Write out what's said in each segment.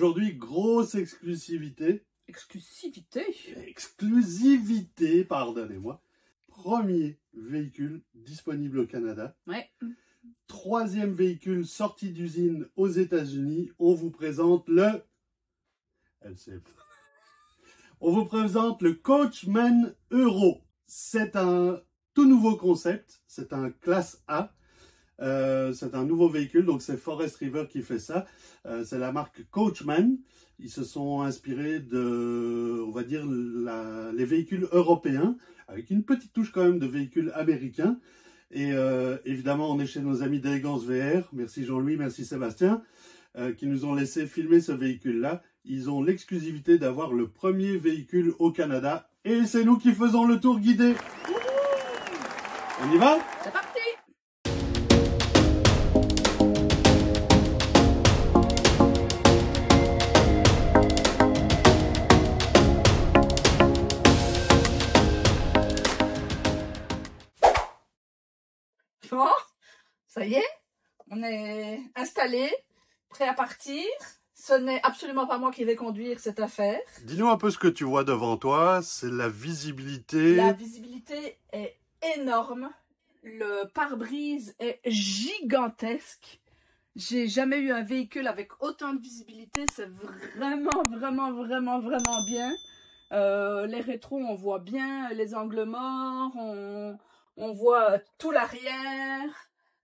aujourd'hui, grosse exclusivité. Exclusivité? Exclusivité, pardonnez-moi. Premier véhicule disponible au Canada. Ouais. Troisième véhicule sorti d'usine aux États-Unis. On vous présente le... On vous présente le Coachman Euro. C'est un tout nouveau concept. C'est un classe A. C'est un nouveau véhicule, donc c'est Forest River qui fait ça. C'est la marque Coachman. Ils se sont inspirés de, on va dire, les véhicules européens, avec une petite touche quand même de véhicules américains. Et évidemment, on est chez nos amis d'Élégance VR. Merci Jean-Louis, merci Sébastien, qui nous ont laissé filmer ce véhicule-là. Ils ont l'exclusivité d'avoir le premier véhicule au Canada. Et c'est nous qui faisons le tour guidé. On y va? C'est parti! Bon, ça y est, on est installé, prêt à partir. Ce n'est absolument pas moi qui vais conduire cette affaire. Dis-nous un peu ce que tu vois devant toi. C'est la visibilité. La visibilité est énorme. Le pare-brise est gigantesque. J'ai jamais eu un véhicule avec autant de visibilité. C'est vraiment bien. Les rétros, on voit bien les angles morts. On voit tout l'arrière.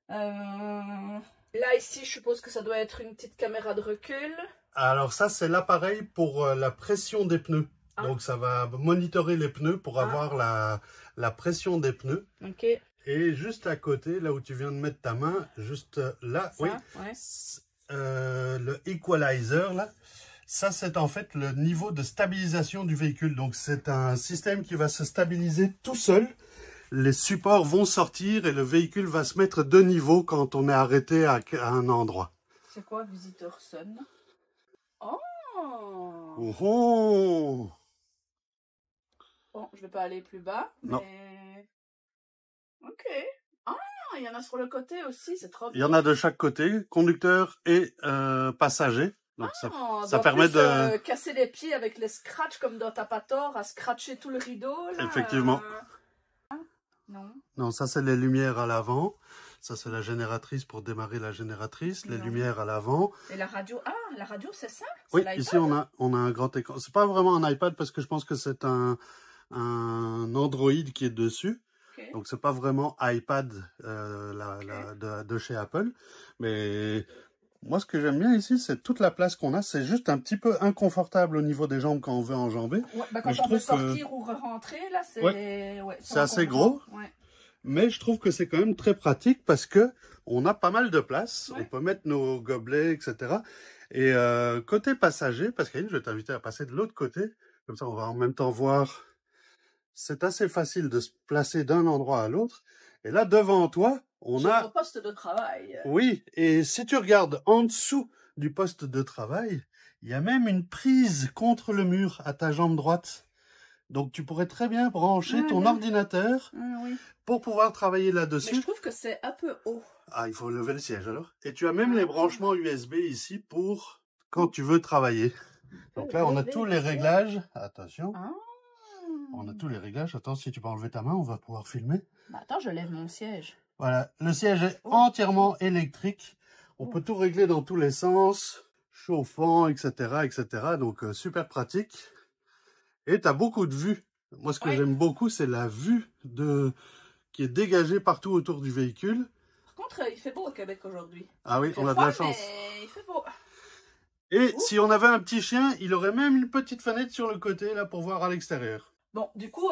Là, ici, je suppose que ça doit être une petite caméra de recul. Alors ça, c'est l'appareil pour la pression des pneus. Ah. Donc ça va monitorer les pneus pour avoir la pression des pneus. Ok. Et juste à côté, là où tu viens de mettre ta main, juste là, Ça, oui, ouais. Le equalizer, là, ça c'est en fait le niveau de stabilisation du véhicule. Donc c'est un système qui va se stabiliser tout seul. Les supports vont sortir et le véhicule va se mettre de niveau quand on est arrêté à un endroit. C'est quoi Visitor Sun? Oh! Oh oh! Bon, je vais pas aller plus bas, Non. mais... Ok. Ah, il y en a sur le côté aussi, c'est trop bien. Il y en a de chaque côté, conducteur et passager. Donc ça permet de... casser les pieds avec les scratchs comme dans Tapator, à scratcher tout le rideau, là. Effectivement. Non. Non, ça c'est les lumières à l'avant. Ça c'est la génératrice pour démarrer la génératrice. Les Non. lumières à l'avant. Et la radio, la radio c'est ça? Oui, ici on a un grand écran. C'est pas vraiment un iPad parce que je pense que c'est un Android qui est dessus. Okay. Donc c'est pas vraiment iPad de chez Apple. Mais moi ce que j'aime bien ici, c'est toute la place qu'on a. C'est juste un petit peu inconfortable au niveau des jambes quand on veut enjamber. Ouais, bah quand on veut sortir ou rentrer, là c'est c'est assez gros. Ouais. Mais je trouve que c'est quand même très pratique parce que on a pas mal de place. Ouais. On peut mettre nos gobelets, etc. Et côté passager, Pascaline, je vais t'inviter à passer de l'autre côté. Comme ça, on va en même temps voir. C'est assez facile de se placer d'un endroit à l'autre. Et là, devant toi, on a... Notre poste de travail. Oui, et si tu regardes en dessous du poste de travail, il y a même une prise contre le mur à ta jambe droite. Donc, tu pourrais très bien brancher ton ordinateur pour pouvoir travailler là-dessus. Mais je trouve que c'est un peu haut. Ah, il faut lever le siège alors. Et tu as même les branchements USB ici pour quand tu veux travailler. Donc là, on a tous les réglages. Attention. On a tous les réglages. Attends, si tu peux enlever ta main, on va pouvoir filmer. Bah attends, je lève mon siège. Voilà, le siège est entièrement électrique. On peut tout régler dans tous les sens, chauffant, etc., etc. Donc, super pratique. Et tu as beaucoup de vues. Moi, ce que j'aime beaucoup, c'est la vue qui est dégagée partout autour du véhicule. Par contre, il fait beau au Québec aujourd'hui. Ah oui, on a de la chance. Mais il fait beau. Et si on avait un petit chien, il aurait même une petite fenêtre sur le côté, là, pour voir à l'extérieur. Bon, du coup,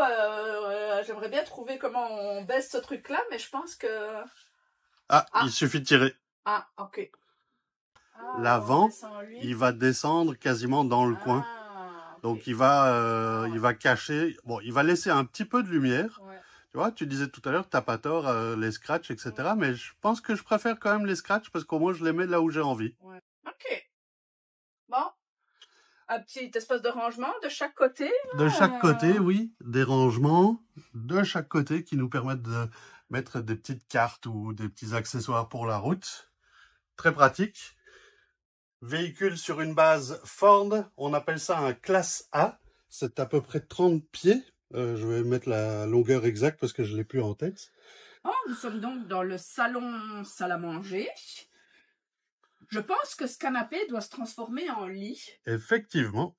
j'aimerais bien trouver comment on baisse ce truc-là, mais je pense que... Il suffit de tirer. Ah, ok. L'avant, il va descendre quasiment dans le coin. Okay. Donc, il va cacher... Bon, il va laisser un petit peu de lumière. Ouais. Tu vois, tu disais tout à l'heure, t'as pas tort, les scratchs, etc. Mais je pense que je préfère quand même les scratchs parce qu'au moins, je les mets là où j'ai envie. Ouais. Ok. Bon. Un petit espace de rangement de chaque côté. De chaque côté, oui. Des rangements de chaque côté qui nous permettent de mettre des petites cartes ou des petits accessoires pour la route. Très pratique. véhicule sur une base Ford. On appelle ça un classe A. C'est à peu près 30 pieds. Je vais mettre la longueur exacte parce que je ne l'ai plus en tête. Oh, nous sommes donc dans le salon salle à manger. Je pense que ce canapé doit se transformer en lit. Effectivement.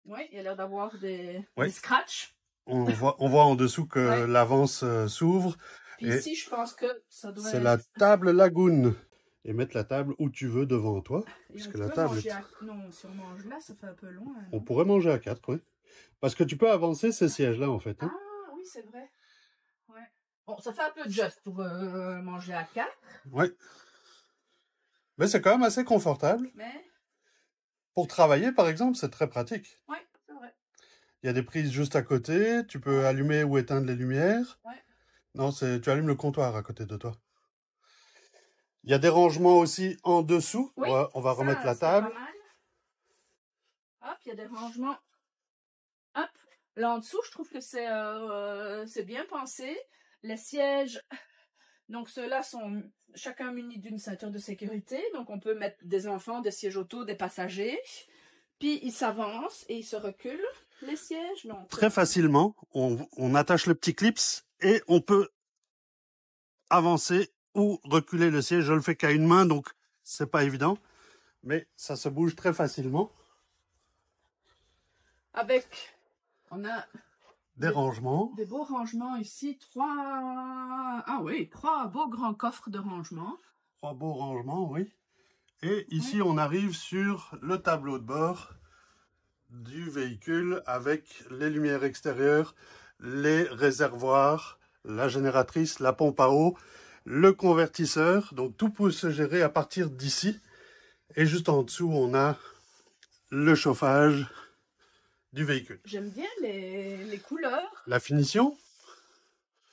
Oui, il a l'air d'avoir des Oui. scratchs. On voit en dessous que Ouais. l'avance s'ouvre. Puis Et ici, je pense que ça doit c'est être... la table Lagoon. Et mettre la table où tu veux devant toi. Et Puisque on la peut table manger est... à... Non, si on mange là, ça fait un peu loin. On Non? pourrait manger à 4, oui. Parce que tu peux avancer ces sièges-là, en fait. Hein. Ah, oui, c'est vrai. Ouais. Bon, ça fait un peu juste pour manger à 4. Oui. Mais c'est quand même assez confortable. Mais... Pour travailler, par exemple, c'est très pratique. Oui, c'est vrai. Il y a des prises juste à côté. Tu peux allumer ou éteindre les lumières. Ouais. Non, tu allumes le comptoir à côté de toi. Il y a des rangements aussi en dessous. Oui, on va remettre la c'est table. pas mal. Hop, il y a des rangements. Hop, là en dessous, je trouve que c'est bien pensé. Les sièges, donc ceux-là sont chacun munis d'une ceinture de sécurité. Donc on peut mettre des enfants, des sièges auto, des passagers. Puis ils s'avancent et ils se reculent, les sièges. Donc, Très facilement, on attache le petit clips et on peut avancer ou reculer le siège. Je le fais qu'à une main, donc c'est pas évident. Mais ça se bouge très facilement. avec, on a des rangements. Des beaux rangements ici. Ah oui, 3 beaux grands coffres de rangement. 3 beaux rangements, oui. Et ici, on arrive sur le tableau de bord du véhicule avec les lumières extérieures, les réservoirs, la génératrice, la pompe à eau, le convertisseur. Donc tout peut se gérer à partir d'ici. Et juste en dessous, on a le chauffage du véhicule. J'aime bien les couleurs. La finition?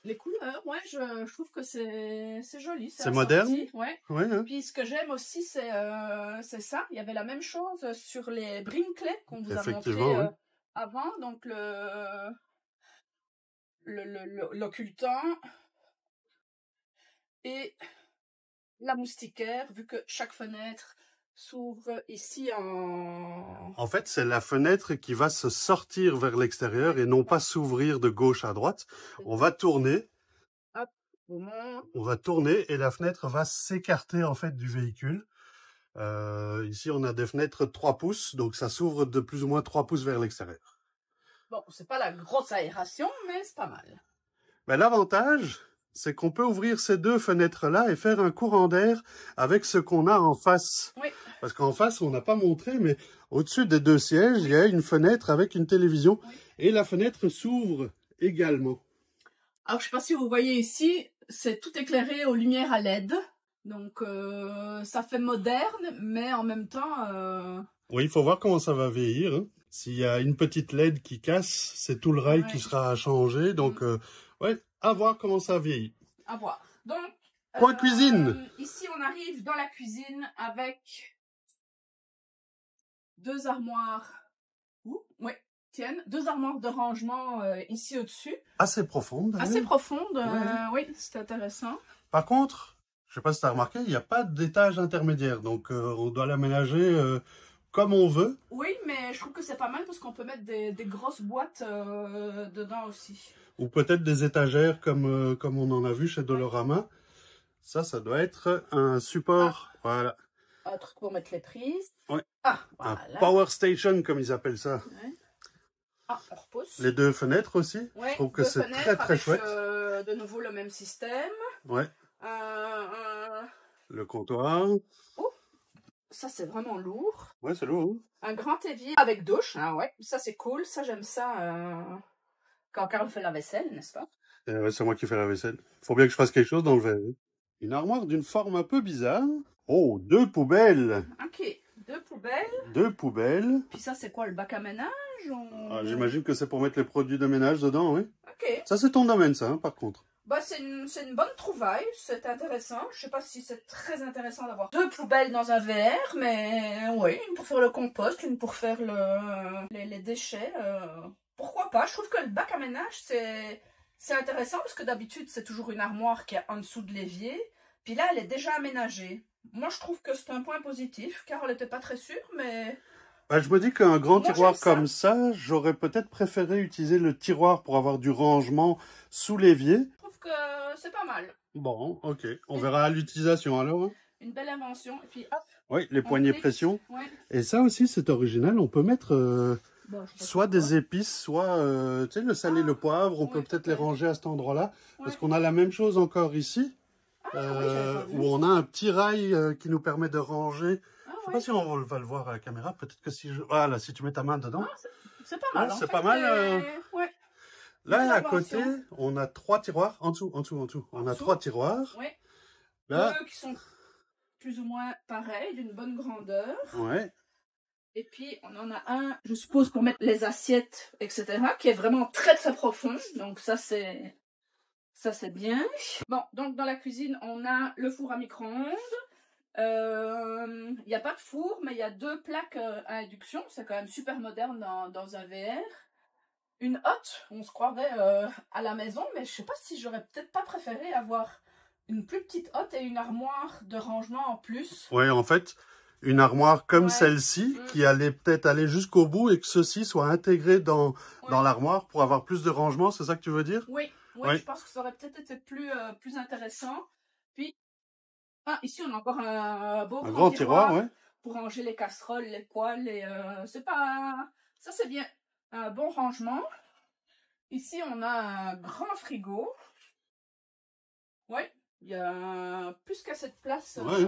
Les couleurs, ouais, je trouve que c'est joli. C'est moderne? Ouais. Ouais, hein. Puis ce que j'aime aussi, c'est ça. Il y avait la même chose sur les Brinkley qu'on vous a montré avant. Donc l'occultant et la moustiquaire, vu que chaque fenêtre s'ouvre ici en... En fait, c'est la fenêtre qui va se sortir vers l'extérieur et non pas s'ouvrir de gauche à droite. On va tourner. Hop, on va tourner et la fenêtre va s'écarter en fait du véhicule. Ici, on a des fenêtres 3 pouces, donc ça s'ouvre de plus ou moins 3 pouces vers l'extérieur. Bon, c'est pas la grosse aération, mais c'est pas mal. Ben, l'avantage, c'est qu'on peut ouvrir ces 2 fenêtres-là et faire un courant d'air avec ce qu'on a en face. Oui. Parce qu'en face, on n'a pas montré, mais au-dessus des 2 sièges, il y a une fenêtre avec une télévision. Oui. Et la fenêtre s'ouvre également. Alors, je ne sais pas si vous voyez ici, c'est tout éclairé aux lumières à LED. Donc, ça fait moderne, mais en même temps... Oui, il faut voir comment ça va vieillir. Hein. S'il y a une petite LED qui casse, c'est tout le rail qui sera à changer. Donc, ouais, à voir comment ça vieillit. À voir. Donc, point cuisine. Ici, on arrive dans la cuisine avec 2 armoires. Oui, tiennent. 2 armoires de rangement ici au-dessus. Assez profonde. Assez profonde, oui, c'est intéressant. Par contre, je ne sais pas si tu as remarqué, il n'y a pas d'étage intermédiaire. Donc, on doit l'aménager comme on veut. Oui, mais je trouve que c'est pas mal parce qu'on peut mettre des grosses boîtes dedans aussi. Ou peut-être des étagères comme on en a vu chez Dolorama. Ça doit être un support. Voilà. Un truc pour mettre les prises. Oui. Ah, voilà. Un power station, comme ils appellent ça. Ouais. Ah, on repousse. Les 2 fenêtres aussi. Ouais, je trouve que c'est très chouette. De nouveau le même système. Ouais. Le comptoir. Oh, ça c'est vraiment lourd. Ouais, c'est lourd. Un grand évier avec douche. Ah ouais, ça c'est cool. Ça j'aime ça quand Carl fait la vaisselle, n'est-ce pas? Ouais, c'est moi qui fais la vaisselle. Faut bien que je fasse quelque chose dans le verre. Une armoire d'une forme un peu bizarre. Oh, 2 poubelles. Ok, 2 poubelles. 2 poubelles. Puis ça, c'est quoi, le bac à ménage J'imagine que c'est pour mettre les produits de ménage dedans, oui. Ok. Ça, c'est ton domaine, ça, hein, par contre. Bah, c'est une bonne trouvaille, c'est intéressant. Je sais pas si c'est très intéressant d'avoir 2 poubelles dans un verre, mais oui, une pour faire le compost, une pour faire les déchets. Pourquoi pas? Je trouve que le bac à ménage, c'est intéressant parce que d'habitude, c'est toujours une armoire qui est en dessous de l'évier. Puis là, elle est déjà aménagée. moi je trouve que c'est un point positif. Carole n'était pas très sûre, mais Bah, je me dis qu'un grand moi tiroir j'aime ça. comme ça, j'aurais peut-être préféré utiliser le tiroir pour avoir du rangement sous l'évier. Je trouve que c'est pas mal. Bon, ok. On verra à l'utilisation alors, hein. Une belle invention. Et puis hop, Oui, les on poignées clique. pression. Ouais. Et ça aussi, c'est original. On peut mettre Bon, je sais pas soit pourquoi. des épices, soit tu sais, le sel et le poivre. On peut ouais, peut-être les peut-être. ranger à cet endroit-là. Ouais. Parce qu'on a la même chose encore ici. Ah oui, j'avais pas vu. Où on a un petit rail qui nous permet de ranger. Ah, Je sais ouais. pas si on va le voir à la caméra. Peut-être que si je... Voilà, si tu mets ta main dedans. Ah, c'est pas mal. Ouais, en c'est fait, pas mal. Ouais. Là, Belle à côté, invention. on a 3 tiroirs. En dessous. On a 3 tiroirs. Ouais. Là, Deux qui sont plus ou moins pareils, d'une bonne grandeur. ouais. Et puis, on en a un, je suppose, pour mettre les assiettes, etc., qui est vraiment très, très profond. Donc, ça, c'est bien. Bon, donc, dans la cuisine, on a le four à micro-ondes. Il n'y a pas de four, mais il y a 2 plaques à induction. C'est quand même super moderne dans un VR. Une hotte, on se croirait à la maison, mais je sais pas si j'aurais peut-être pas préféré avoir une plus petite hotte et une armoire de rangement en plus. Ouais, en fait, une armoire comme Ouais. celle-ci, qui allait peut-être aller jusqu'au bout et que ceci soit intégré dans l'armoire pour avoir plus de rangement, c'est ça que tu veux dire? Oui, Ouais. je pense que ça aurait peut-être été plus intéressant. Puis, ici on a encore un beau Un grand tiroir, ouais. pour ranger les casseroles, les poêles, et c'est pas... Ça c'est bien, un bon rangement. Ici on a un grand frigo. Oui, il y a plus qu'à cette place. Ouais.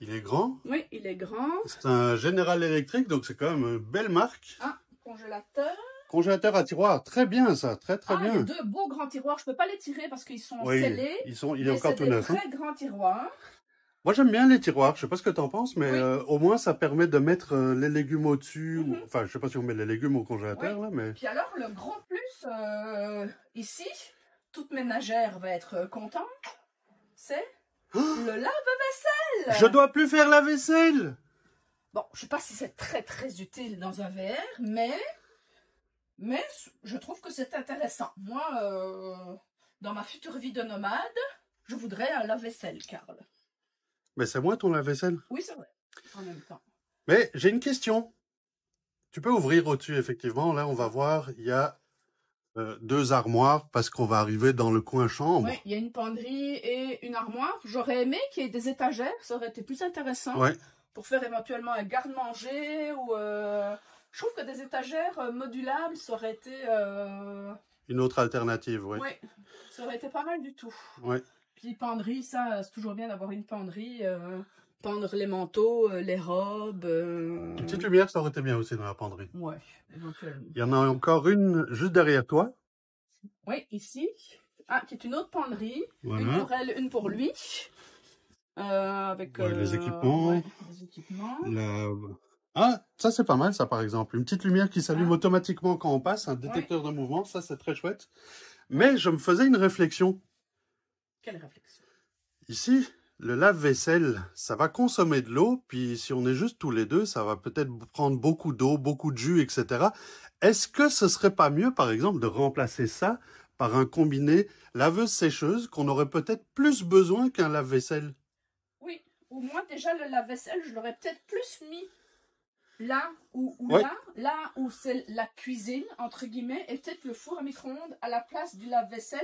Il est grand. Oui, il est grand. C'est un General Electric, donc c'est quand même une belle marque. Un congélateur. Congélateur à tiroir, très bien ça, très bien. Il y a 2 beaux grands tiroirs, je peux pas les tirer parce qu'ils sont Oui, scellés. il est encore tout neuf. C'est des très grands tiroirs. Moi j'aime bien les tiroirs, je sais pas ce que tu en penses, mais Oui. au moins ça permet de mettre les légumes au-dessus. Enfin, je sais pas si on met les légumes au congélateur, là, mais... Puis alors, le gros plus, ici, toute ménagère va être contente, c'est le lave-vaisselle. Je dois plus faire la vaisselle. Bon, je sais pas si c'est très très utile dans un VR, mais je trouve que c'est intéressant. Moi, dans ma future vie de nomade, je voudrais un lave-vaisselle, Carl. Mais c'est moi ton lave-vaisselle. Oui, c'est vrai, en même temps. Mais j'ai une question. Tu peux ouvrir au-dessus, effectivement. Là, on va voir, il y a 2 armoires parce qu'on va arriver dans le coin chambre. Oui, il y a une penderie et une armoire. J'aurais aimé qu'il y ait des étagères, ça aurait été plus intéressant. Ouais. Pour faire éventuellement un garde-manger ou... Je trouve que des étagères modulables, ça aurait été... Une autre alternative, oui. Oui, ça aurait été pas mal du tout. Ouais. Puis penderie, ça, c'est toujours bien d'avoir une penderie. Pendre les manteaux, les robes. Une petite lumière, ça aurait été bien aussi dans la penderie. Ouais, éventuellement. Il y en a encore une juste derrière toi. Oui, ici. Qui est une autre penderie. Voilà. Une pour elle, une pour lui. Avec les équipements. ouais, les équipements. Ah, ça c'est pas mal ça par exemple. Une petite lumière qui s'allume automatiquement quand on passe, un détecteur de mouvement, ça c'est très chouette. Mais je me faisais une réflexion. Quelle réflexion? Ici, le lave-vaisselle, ça va consommer de l'eau, puis si on est juste tous les deux, ça va peut-être prendre beaucoup d'eau, beaucoup de jus, etc. Est-ce que ce serait pas mieux, par exemple, de remplacer ça par un combiné laveuse-sécheuse qu'on aurait peut-être plus besoin qu'un lave-vaisselle? Oui, ou moi déjà le lave-vaisselle, je l'aurais peut-être plus mis là ou là où c'est la cuisine, entre guillemets, et peut-être le four à micro-ondes à la place du lave-vaisselle.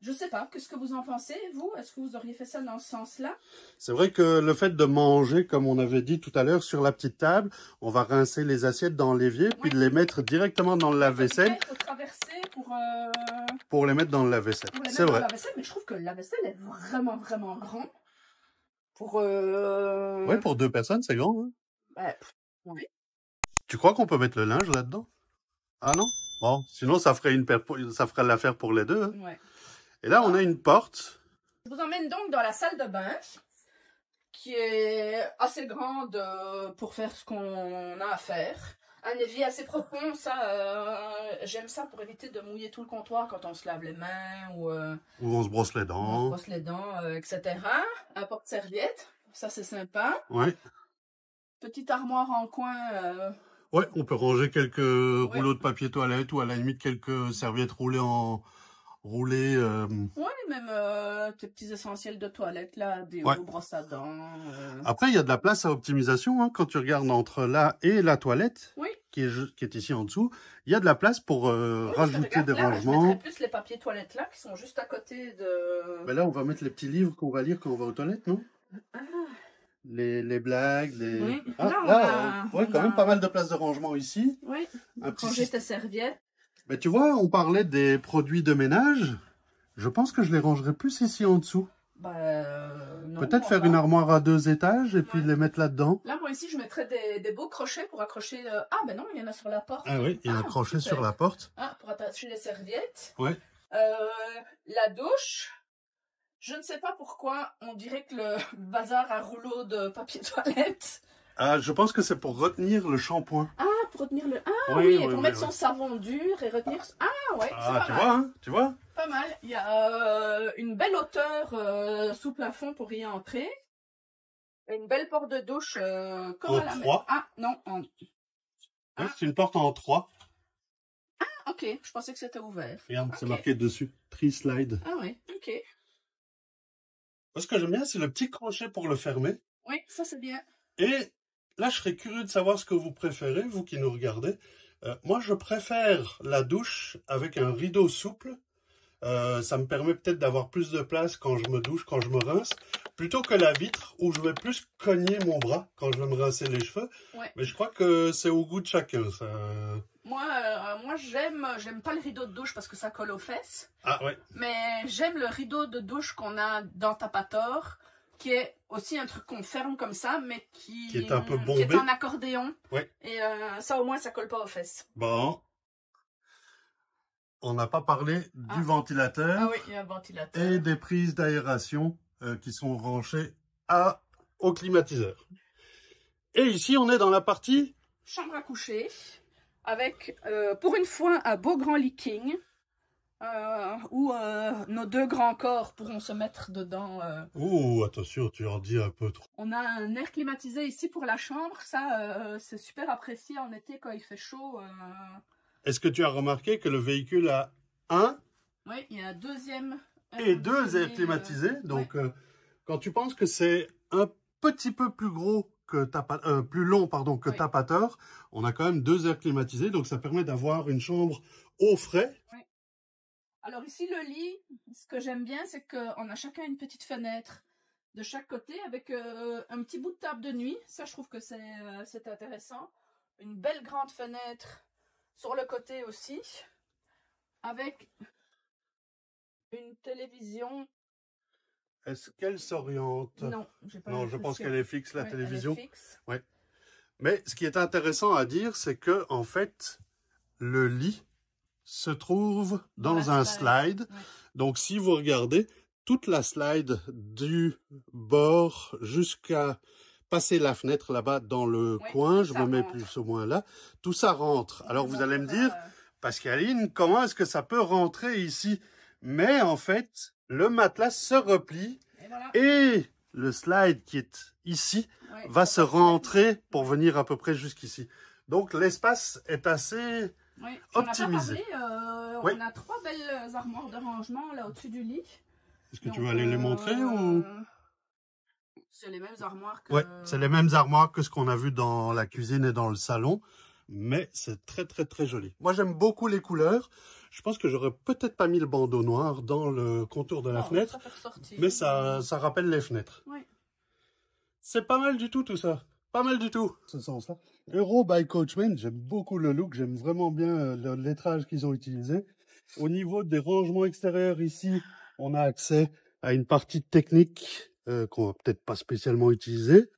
Je sais pas, qu'est-ce que vous en pensez, vous? Est-ce que vous auriez fait ça dans ce sens-là? C'est vrai que le fait de manger, comme on avait dit tout à l'heure, sur la petite table, on va rincer les assiettes dans l'évier, puis de les mettre directement dans le lave-vaisselle. Il faut traverser pour les mettre dans le lave-vaisselle. C'est vrai. Mais je trouve que le lave-vaisselle est vraiment, vraiment grand. Pour... Oui, pour 2 personnes, c'est grand. Hein? Oui. Tu crois qu'on peut mettre le linge là-dedans? Ah non? Bon, sinon ça ferait l'affaire pour les deux. Hein? Ouais. Et là, on a une porte. Je vous emmène donc dans la salle de bain, qui est assez grande pour faire ce qu'on a à faire. Un évier assez profond, ça, j'aime ça pour éviter de mouiller tout le comptoir quand on se lave les mains ou on se brosse les dents. On se brosse les dents, etc. Un porte-serviette, ça c'est sympa. Ouais. Petite armoire en coin. Ouais, on peut ranger quelques rouleaux de papier toilette ou à la limite quelques serviettes roulées en rouler. Ouais, même tes petits essentiels de toilette, là, des Ouais. brosses à dents. Après, il y a de la place à optimisation, hein, quand tu regardes entre là et la toilette, Oui. qui est ici en dessous. Il y a de la place pour Oui, parce que rajouter regarde, des là, je rangements. mettrais plus les papiers toilettes là, qui sont juste à côté de... Ben là, on va mettre les petits livres qu'on va lire quand on va aux toilettes, non? Ah, Les blagues, les... oui. Ah, Là, là, ouais, on quand a- même pas mal de place de rangement ici. Oui, Un petit ranger système. tes serviettes. Ben, tu vois, on parlait des produits de ménage. Je pense que je les rangerai plus ici en dessous. Bah, non, Peut-être moi faire pas. une armoire à 2 étages et puis Ouais. les mettre là-dedans. Là, moi, ici, je mettrais des beaux crochets pour accrocher... Ah, ben non, il y en a sur la porte. Ah oui, il y a un Ah, crochet super. sur la porte. Ah, pour attacher les serviettes. Ouais. La douche... Je ne sais pas pourquoi, on dirait que le bazar à rouleau de papier toilette. Ah, je pense que c'est pour retenir le shampoing. Ah, pour retenir le... Ah Oui, oui, oui, et pour oui, mettre oui. son savon dur et retenir... Ah ouais, c'est Ah, pas tu mal. vois, hein, tu vois? Pas mal. Il y a une belle hauteur sous plafond pour y entrer. Et une belle porte de douche comme En à la maison. 3. Ah, non, Ouais, c'est une porte en 3. ok, je pensais que c'était ouvert. Regarde, c'est Ok. marqué dessus. Tree slide. Ah ouais, ok. Moi, ce que j'aime bien, c'est le petit crochet pour le fermer. Oui, ça c'est bien. Et là, je serais curieux de savoir ce que vous préférez, vous qui nous regardez. Moi, je préfère la douche avec un rideau souple. Ça me permet peut-être d'avoir plus de place quand je me douche, quand je me rince, plutôt que la vitre où je vais plus cogner mon bras quand je vais me rincer les cheveux. Ouais. Mais je crois que c'est au goût de chacun. Ça... Moi j'aime pas le rideau de douche parce que ça colle aux fesses. Ah ouais. Mais j'aime le rideau de douche qu'on a dans Tapator, qui est aussi un truc qu'on ferme comme ça, mais qui est un peu qui bombé. est en accordéon. Ouais. Et ça au moins ça colle pas aux fesses. Bon. On n'a pas parlé du ventilateur Ah oui, il y a un ventilateur. et des prises d'aération qui sont branchées au climatiseur. Et ici, on est dans la partie... Chambre à coucher, avec pour une fois un beau grand leaking, où nos deux grands corps pourront se mettre dedans. Ouh, attention, tu en dis un peu trop. On a un air climatisé ici pour la chambre, ça c'est super apprécié en été quand il fait chaud. Est-ce que tu as remarqué que le véhicule a un Oui, il y a un deuxième et deux airs climatisés. Donc, quand tu penses que c'est un petit peu plus gros que plus long pardon, que Tapator, on a quand même 2 airs climatisés. Donc, ça permet d'avoir une chambre au frais. Oui. Alors ici, le lit, ce que j'aime bien, c'est qu'on a chacun une petite fenêtre de chaque côté avec un petit bout de table de nuit. Ça, je trouve que c'est intéressant. Une belle grande fenêtre sur le côté aussi, avec une télévision. Est-ce qu'elle s'oriente? Non, j'ai pas Non, je pense qu'elle est fixe, la télévision. Elle est fixe. Ouais. Mais ce qui est intéressant à dire, c'est que en fait, le lit se trouve dans un slide. Ouais. Donc, si vous regardez, toute la slide du bord jusqu'à passer la fenêtre là-bas dans le coin, je me mets plus ou moins là, tout ça rentre. Alors, vous allez me dire, Pascaline, comment est-ce que ça peut rentrer ici? Mais en fait, le matelas se replie et le slide qui est ici va se rentrer pour venir à peu près jusqu'ici. Donc, l'espace est assez optimisé. On a 3 belles armoires de rangement là au-dessus du lit. Est-ce que tu vas aller les montrer ou... C'est les mêmes armoires que... Ouais, c'est les mêmes armoires que ce qu'on a vu dans la cuisine et dans le salon. Mais c'est très très très joli. Moi j'aime beaucoup les couleurs. Je pense que j'aurais peut-être pas mis le bandeau noir dans le contour de la fenêtre. Mais ça rappelle les fenêtres. Oui. C'est pas mal du tout tout ça. Pas mal du tout. Ce sens-là. Euro by Coachmen, j'aime beaucoup le look. J'aime vraiment bien le lettrage qu'ils ont utilisé. Au niveau des rangements extérieurs ici, on a accès à une partie technique qu'on va peut-être pas spécialement utiliser.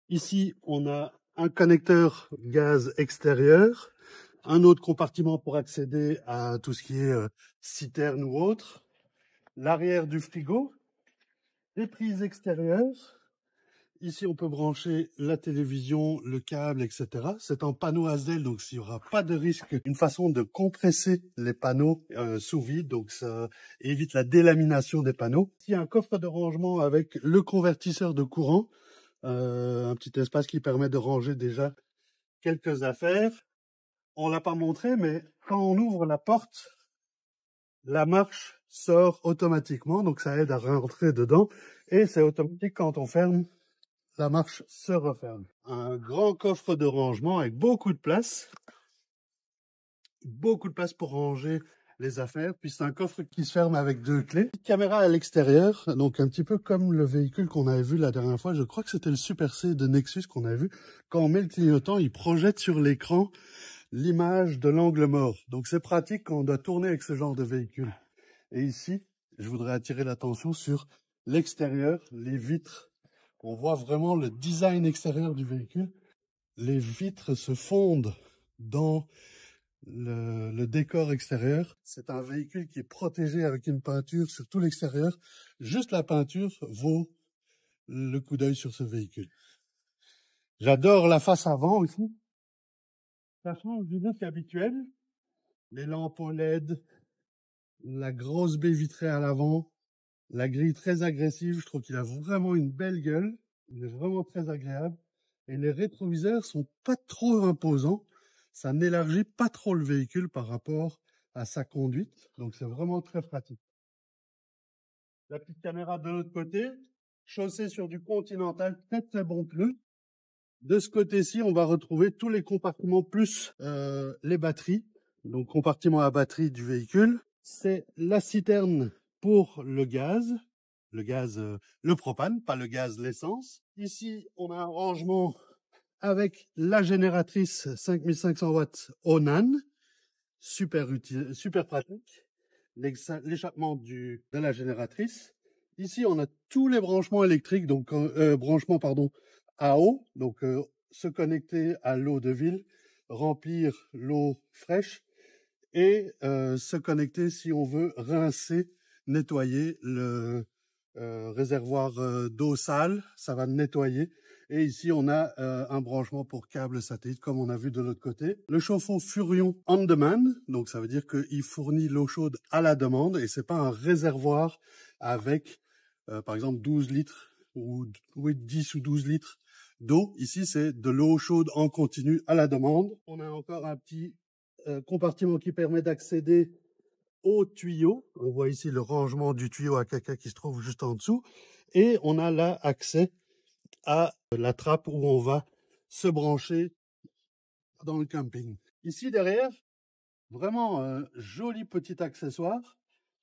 Ici, on a un connecteur gaz extérieur, un autre compartiment pour accéder à tout ce qui est citerne ou autre, l'arrière du frigo, les prises extérieures. Ici, on peut brancher la télévision, le câble, etc. C'est en panneau ASDEL, donc il n'y aura pas de risque. Une façon de compresser les panneaux sous vide, donc ça évite la délamination des panneaux. Ici, il y a un coffre de rangement avec le convertisseur de courant. Un petit espace qui permet de ranger déjà quelques affaires. On l'a pas montré, mais quand on ouvre la porte la marche sort automatiquement, donc ça aide à rentrer dedans. Et c'est automatique quand on ferme, la marche se referme. Un grand coffre de rangement avec beaucoup de place pour ranger les affaires. Puis c'est un coffre qui se ferme avec 2 clés. Petite caméra à l'extérieur, donc un petit peu comme le véhicule qu'on avait vu la dernière fois. Je crois que c'était le Super C de Nexus qu'on a vu. Quand on met le clignotant, il projette sur l'écran l'image de l'angle mort. Donc c'est pratique quand on doit tourner avec ce genre de véhicule. Et ici, je voudrais attirer l'attention sur l'extérieur, les vitres. On voit vraiment le design extérieur du véhicule. Les vitres se fondent dans le décor extérieur. C'est un véhicule qui est protégé avec une peinture sur tout l'extérieur. Juste la peinture vaut le coup d'œil sur ce véhicule. J'adore la face avant aussi. Ça change du look habituel. Les lampes OLED, la grosse baie vitrée à l'avant, la grille très agressive. Je trouve qu'il a vraiment une belle gueule. Il est vraiment très agréable. Et les rétroviseurs sont pas trop imposants. Ça n'élargit pas trop le véhicule par rapport à sa conduite. Donc c'est vraiment très pratique. La petite caméra de l'autre côté, chaussée sur du Continental, très très bon pneu. De ce côté-ci, on va retrouver tous les compartiments plus les batteries. Donc compartiment à batterie du véhicule. C'est la citerne pour le gaz. Le propane, pas le gaz, l'essence. Ici, on a un rangement avec la génératrice 5500 watts Onan. Super utile, super pratique. L'échappement de la génératrice. Ici, on a tous les branchements électriques, donc à eau, donc se connecter à l'eau de ville, remplir l'eau fraîche et se connecter si on veut rincer, nettoyer le réservoir d'eau sale, ça va nettoyer. Et ici, on a un branchement pour câble satellite, comme on a vu de l'autre côté. Le chauffe-eau Furion on demand, donc ça veut dire qu'il fournit l'eau chaude à la demande et c'est pas un réservoir avec, par exemple, 12 litres ou 10 ou 12 litres d'eau. Ici, c'est de l'eau chaude en continu à la demande. On a encore un petit compartiment qui permet d'accéder au tuyau. On voit ici le rangement du tuyau à caca qui se trouve juste en dessous. Et on a là accès à la trappe où on va se brancher dans le camping. Ici derrière, vraiment un joli petit accessoire.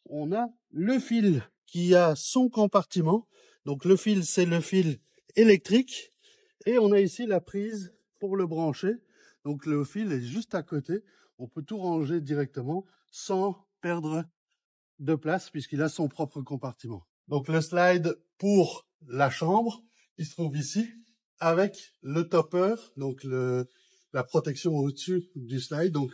On a le fil qui a son compartiment. Donc le fil, c'est le fil électrique. Et on a ici la prise pour le brancher. Donc le fil est juste à côté. On peut tout ranger directement sans perdre de place puisqu'il a son propre compartiment. Donc le slide pour la chambre qui se trouve ici avec le topper, donc la protection au-dessus du slide. Donc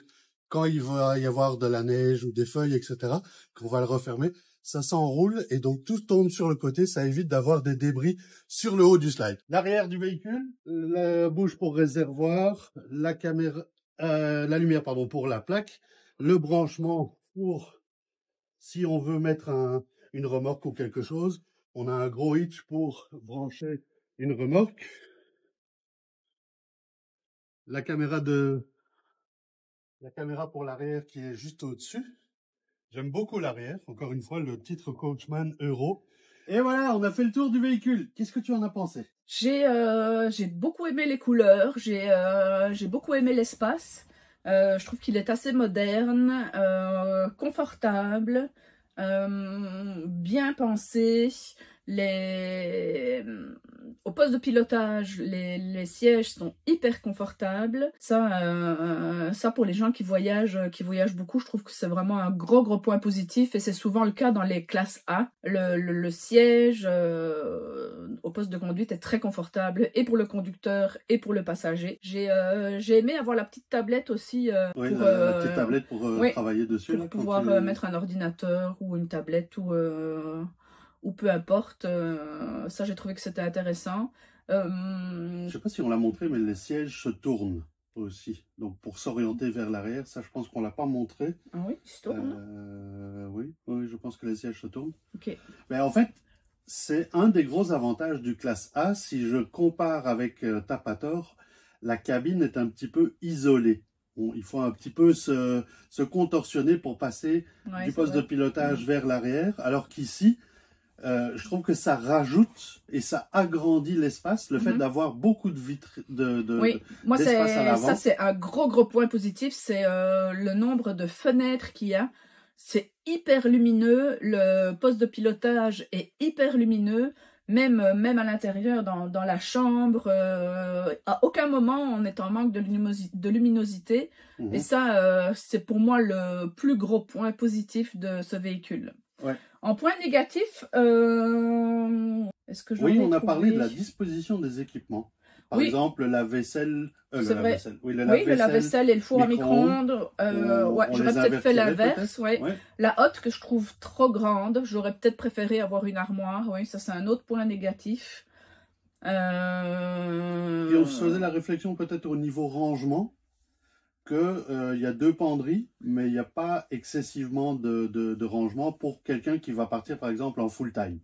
quand il va y avoir de la neige ou des feuilles, etc., qu'on va le refermer, ça s'enroule et donc tout tombe sur le côté. Ça évite d'avoir des débris sur le haut du slide. L'arrière du véhicule, la bouche pour réservoir, la caméra, la lumière pardon pour la plaque, le branchement pour si on veut mettre une remorque ou quelque chose. On a un gros hitch pour brancher une remorque. La caméra pour l'arrière qui est juste au-dessus. J'aime beaucoup l'arrière. Encore une fois, le titre Coachman Euro. Et voilà, on a fait le tour du véhicule. Qu'est-ce que tu en as pensé? J'ai beaucoup aimé les couleurs, j'ai beaucoup aimé l'espace. Je trouve qu'il est assez moderne, confortable, bien pensé. Au poste de pilotage, les sièges sont hyper confortables. Ça pour les gens qui voyagent beaucoup, je trouve que c'est vraiment un gros point positif et c'est souvent le cas dans les classes A. Le siège au poste de conduite est très confortable et pour le conducteur et pour le passager. J'ai aimé avoir la petite tablette aussi oui, la petite tablette pour oui, travailler dessus. Pour pouvoir mettre un ordinateur ou une tablette ou peu importe, ça j'ai trouvé que c'était intéressant. Je sais pas si on l'a montré, mais les sièges se tournent aussi. Donc pour s'orienter vers l'arrière, ça je pense qu'on l'a pas montré. Ah oui, ils se tournent. Oui, je pense que les sièges se tournent. Ok. Mais en fait, c'est un des gros avantages du classe A. Si je compare avec Tapator, la cabine est un petit peu isolée. il faut un petit peu se contorsionner pour passer du poste de pilotage vers l'arrière, alors qu'ici, je trouve que ça rajoute et ça agrandit l'espace, le fait d'avoir beaucoup de vitres, moi d'espace à l'avant. ça c'est un gros point positif, c'est le nombre de fenêtres qu'il y a. C'est hyper lumineux, le poste de pilotage est hyper lumineux, même à l'intérieur, dans la chambre, à aucun moment on est en manque de luminosité. Et ça, c'est pour moi le plus gros point positif de ce véhicule. Ouais. En point négatif, est-ce que oui, on a parlé de la disposition des équipements. Par exemple, la vaisselle, le lave-vaisselle et le four à micro-ondes. J'aurais peut-être fait l'inverse. La hotte que je trouve trop grande, j'aurais peut-être préféré avoir une armoire. Oui, ça c'est un autre point négatif. Et on se faisait la réflexion peut-être au niveau rangement, qu'il y a 2 penderies, mais il n'y a pas excessivement de rangement pour quelqu'un qui va partir par exemple en full-time.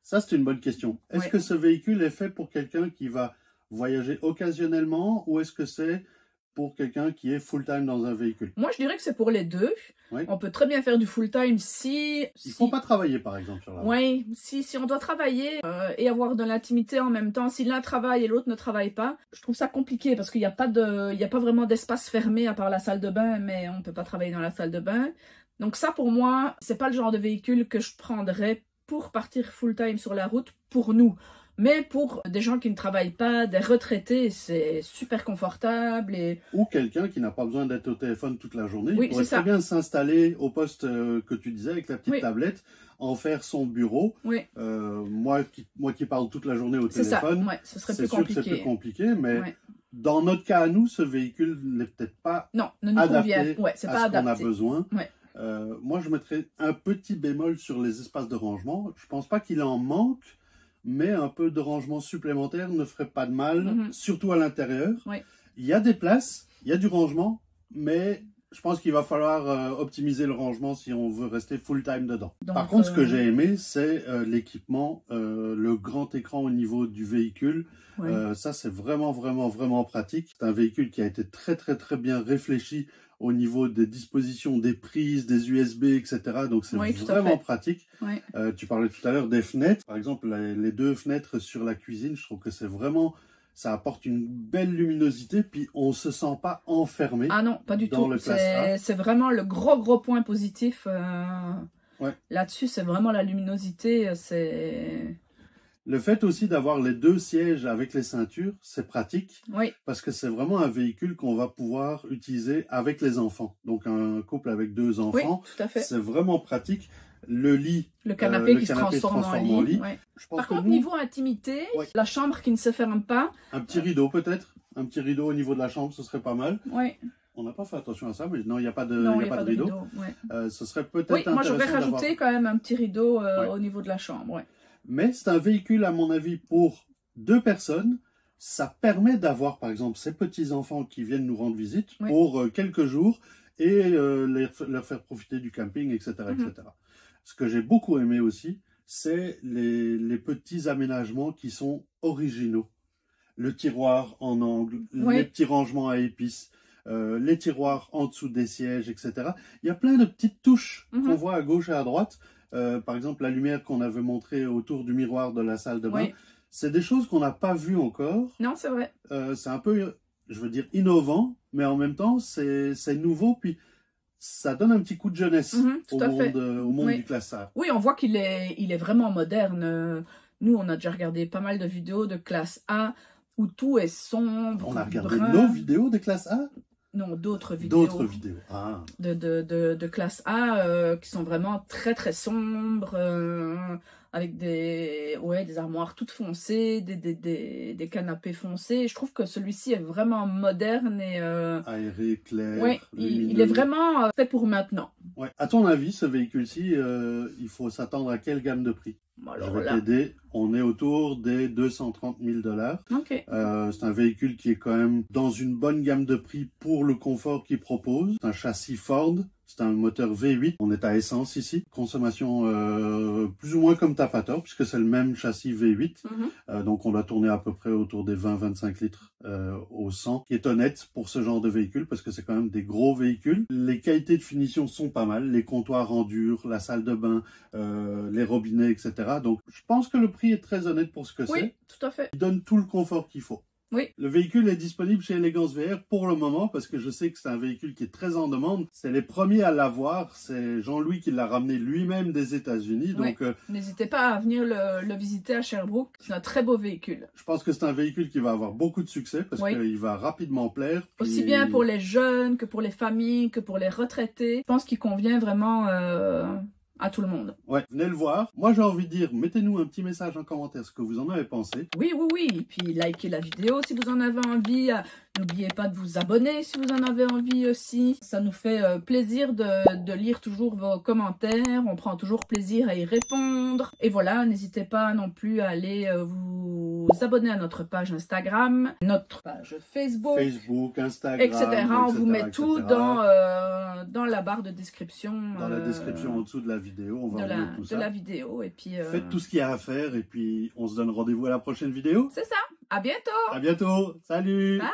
Ça c'est une bonne question. Est-ce que ce véhicule est fait pour quelqu'un qui va voyager occasionnellement ou est-ce que c'est pour quelqu'un qui est full-time dans un véhicule? Moi, je dirais que c'est pour les deux. Oui. On peut très bien faire du full-time si... Ils ne font pas travailler, par exemple, sur la route. Oui, si on doit travailler et avoir de l'intimité en même temps, si l'un travaille et l'autre ne travaille pas, je trouve ça compliqué parce qu'il n'y a pas vraiment d'espace fermé à part la salle de bain, mais on ne peut pas travailler dans la salle de bain. Donc ça, pour moi, c'est pas le genre de véhicule que je prendrais pour partir full-time sur la route pour nous. Mais pour des gens qui ne travaillent pas, des retraités, c'est super confortable. Ou quelqu'un qui n'a pas besoin d'être au téléphone toute la journée. Il pourrait très bien s'installer au poste que tu disais avec la petite tablette, en faire son bureau. Moi qui parle toute la journée au téléphone, ce serait plus compliqué. C'est plus compliqué, mais dans notre cas à nous, ce véhicule n'est peut-être pas adapté à ce qu'on a besoin. Moi, je mettrais un petit bémol sur les espaces de rangement. Je ne pense pas qu'il en manque, mais un peu de rangement supplémentaire ne ferait pas de mal, surtout à l'intérieur. Il y a des places, il y a du rangement, mais je pense qu'il va falloir optimiser le rangement si on veut rester full-time dedans. Donc, par contre, ce que j'ai aimé, c'est l'équipement, le grand écran au niveau du véhicule. Ça, c'est vraiment pratique. C'est un véhicule qui a été très bien réfléchi au niveau des dispositions, des prises, des USB, etc. Donc, c'est vraiment pratique. Tu parlais tout à l'heure des fenêtres. Par exemple, les 2 fenêtres sur la cuisine, je trouve que c'est vraiment... Ça apporte une belle luminosité, puis on ne se sent pas enfermé. Ah non, pas du tout. C'est vraiment le gros point positif. Là-dessus, c'est vraiment la luminosité. Le fait aussi d'avoir les 2 sièges avec les ceintures, c'est pratique. Parce que c'est vraiment un véhicule qu'on va pouvoir utiliser avec les enfants. Donc un couple avec 2 enfants, c'est vraiment pratique. Le lit, le canapé qui se transforme en lit. Par contre, niveau intimité, la chambre qui ne se ferme pas. Un petit rideau peut-être. Un petit rideau au niveau de la chambre, ce serait pas mal. On n'a pas fait attention à ça, mais non, il n'y a pas de rideau. Ce serait peut-être intéressant. Moi j'aurais rajouté quand même un petit rideau au niveau de la chambre. Mais c'est un véhicule, à mon avis, pour 2 personnes. Ça permet d'avoir, par exemple, ces petits-enfants qui viennent nous rendre visite pour quelques jours et leur faire profiter du camping, etc. etc. Ce que j'ai beaucoup aimé aussi, c'est les petits aménagements qui sont originaux. Le tiroir en angle, les petits rangements à épices, les tiroirs en dessous des sièges, etc. Il y a plein de petites touches qu'on voit à gauche et à droite. Par exemple, la lumière qu'on avait montrée autour du miroir de la salle de bain. C'est des choses qu'on n'a pas vues encore. Non, c'est vrai. C'est un peu, je veux dire, innovant, mais en même temps, c'est nouveau. Puis, ça donne un petit coup de jeunesse au monde du classe A. Oui, on voit qu'il est vraiment moderne. Nous, on a déjà regardé pas mal de vidéos de classe A où tout est sombre. On a regardé nos vidéos de classe A? Non, d'autres vidéos. D'autres vidéos. De classe A qui sont vraiment très sombres, avec des armoires toutes foncées, des canapés foncés. Je trouve que celui-ci est vraiment moderne et aéré, clair. Il est vraiment fait pour maintenant. À ton avis, ce véhicule-ci, il faut s'attendre à quelle gamme de prix? Je vais t'aider. On est autour des 230 000 $. C'est un véhicule qui est quand même dans une bonne gamme de prix pour le confort qu'il propose. C'est un châssis Ford. C'est un moteur V8, on est à essence ici. Consommation plus ou moins comme Tapator, puisque c'est le même châssis V8. Donc on doit tourner à peu près autour des 20-25 litres au 100, qui est honnête pour ce genre de véhicule, parce que c'est quand même des gros véhicules. Les qualités de finition sont pas mal, les comptoirs en dur, la salle de bain, les robinets, etc. Donc je pense que le prix est très honnête pour ce que c'est. Oui, tout à fait. Il donne tout le confort qu'il faut. Oui. Le véhicule est disponible chez Elegance VR pour le moment parce que je sais que c'est un véhicule qui est très en demande. C'est les premiers à l'avoir. C'est Jean-Louis qui l'a ramené lui-même des États-Unis. Oui. Donc, n'hésitez pas à venir le visiter à Sherbrooke. C'est un très beau véhicule. Je pense que c'est un véhicule qui va avoir beaucoup de succès parce qu'il va rapidement plaire. Puis... Aussi bien pour les jeunes que pour les familles, que pour les retraités. Je pense qu'il convient vraiment... à tout le monde. Ouais, venez le voir. Moi, j'ai envie de dire, mettez-nous un petit message en commentaire ce que vous en avez pensé. Oui, oui, oui. Et puis, likez la vidéo si vous en avez envie. N'oubliez pas de vous abonner si vous en avez envie aussi. Ça nous fait plaisir de lire toujours vos commentaires. On prend toujours plaisir à y répondre. Et voilà, n'hésitez pas non plus à aller vous abonner à notre page Instagram, notre page Facebook, Instagram, etc. On vous met tout dans la barre de description. Dans la description en dessous de la vidéo, on va vous mettre tout ça. De la vidéo. Et puis, faites tout ce qu'il y a à faire et puis on se donne rendez-vous à la prochaine vidéo. C'est ça. À bientôt. À bientôt. Salut. Bye.